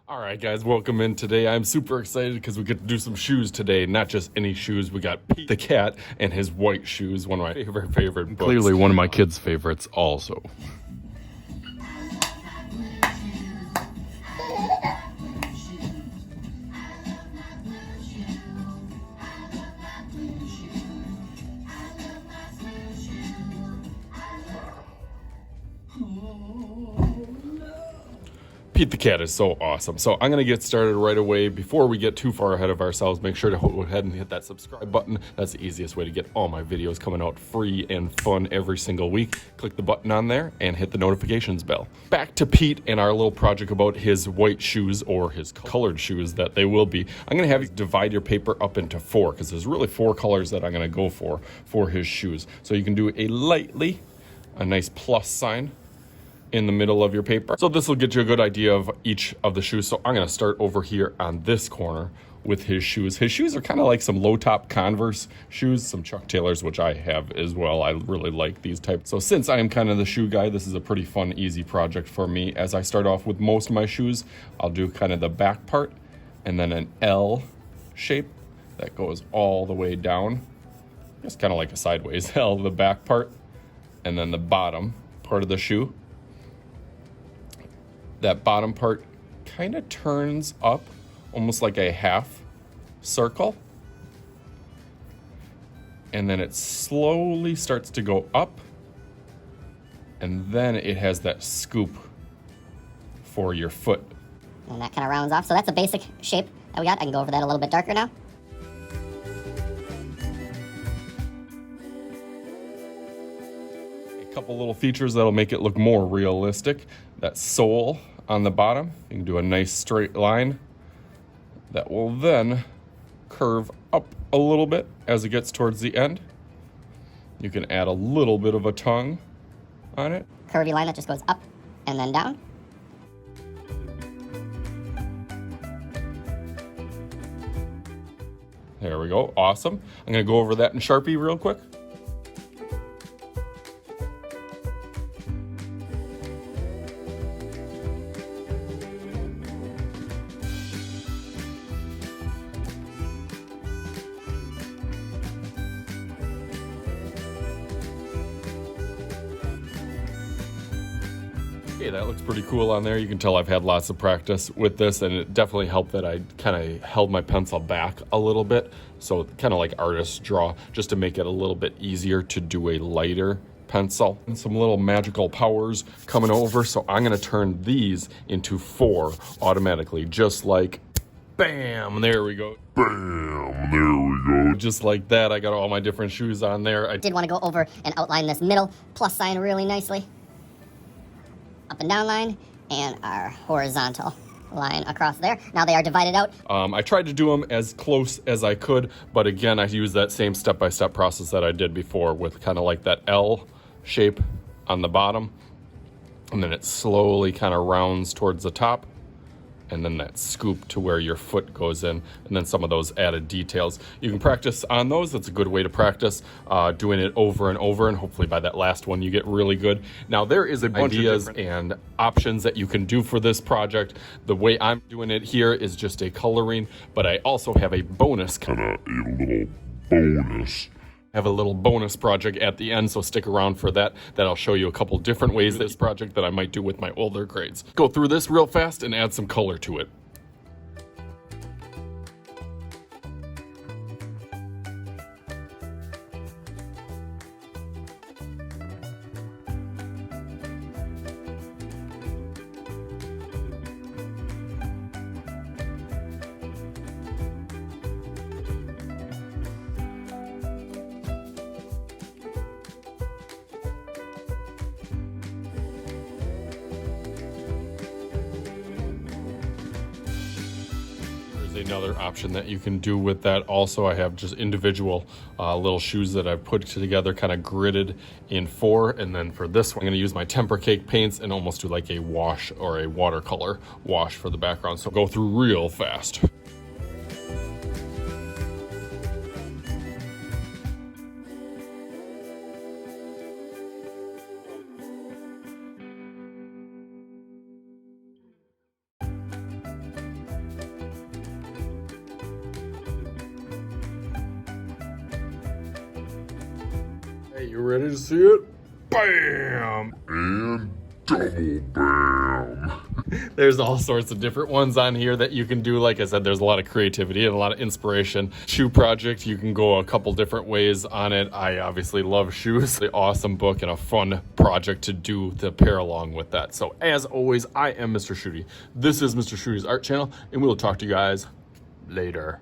All right, guys, welcome in today. I'm super excited because we get to do some shoes today. Not just any shoes. We got Pete the cat and his white shoes, one of my favorite books. Clearly one of my kids' favorites also. Pete the cat is so awesome. So I'm going to get started right away. Before we get too far ahead of ourselves, make sure to go ahead and hit that subscribe button. That's the easiest way to get all my videos coming out free and fun every single week. Click the button on there and hit the notifications bell. Back to Pete and our little project about his white shoes, or his colored shoes that they will be. I'm going to have you divide your paper up into 4 because there's really 4 colors that I'm going to go for his shoes. So you can do a nice plus sign in the middle of your paper. So this will get you a good idea of each of the shoes. So I'm going to start over here on this corner with his shoes. His shoes are kind of like some low top Converse shoes, some Chuck Taylors, which I have as well. I really like these types. So since I am kind of the shoe guy, this is a pretty fun, easy project for me. As I start off with most of my shoes, I'll do kind of the back part and then an L shape that goes all the way down. It's kind of like a sideways L, the back part, and then the bottom part of the shoe. That bottom part kind of turns up almost like a half circle. And then it slowly starts to go up. And then it has that scoop for your foot. And that kind of rounds off. So that's a basic shape that we got. I can go over that a little bit darker now. A couple little features that'll make it look more realistic. That sole on the bottom, you can do a nice straight line that will then curve up a little bit as it gets towards the end. You can add a little bit of a tongue on it. Curvy line that just goes up and then down. There we go, awesome. I'm gonna go over that in Sharpie real quick. Okay, that looks pretty cool on there. You can tell I've had lots of practice with this, and it definitely helped that I kind of held my pencil back a little bit. So kind of like artists draw, just to make it a little bit easier to do a lighter pencil. And some little magical powers coming over. So I'm gonna turn these into 4 automatically, just like bam, there we go. Bam, there we go. Just like that, I got all my different shoes on there. I Did want to go over and outline this middle plus sign really nicely. Up and down line, and our horizontal line across there. Now they are divided out. I tried to do them as close as I could, but again, I used that same step-by-step process that I did before with kind of like that L shape on the bottom, and then it slowly kind of rounds towards the top, and then that scoop to where your foot goes in, and then some of those added details. You can practice on those. That's a good way to practice, doing it over and over, and hopefully by that last one you get really good. Now there is a bunch of ideas and options that you can do for this project. The way I'm doing it here is just a coloring, but I also have a bonus, have a little bonus project at the end, so stick around for that. That'll show you a couple different ways this project that I might do with my older grades. Go through this real fast and add some color to it. Another option that you can do with that also, I have just individual little shoes that I've put together, kind of gridded in 4, and then for this one I'm going to use my Temper Cake paints and almost do like a wash or a watercolor wash for the background, so go through real fast. Okay, you ready to see it? Bam! And double bam. There's all sorts of different ones on here that you can do. Like I said, there's a lot of creativity and a lot of inspiration. Shoe project, you can go a couple different ways on it. I obviously love shoes. The awesome book and a fun project to do to pair along with that. So as always, I am Mr. Shooty. This is Mr. Shooty's art channel, and we'll talk to you guys later.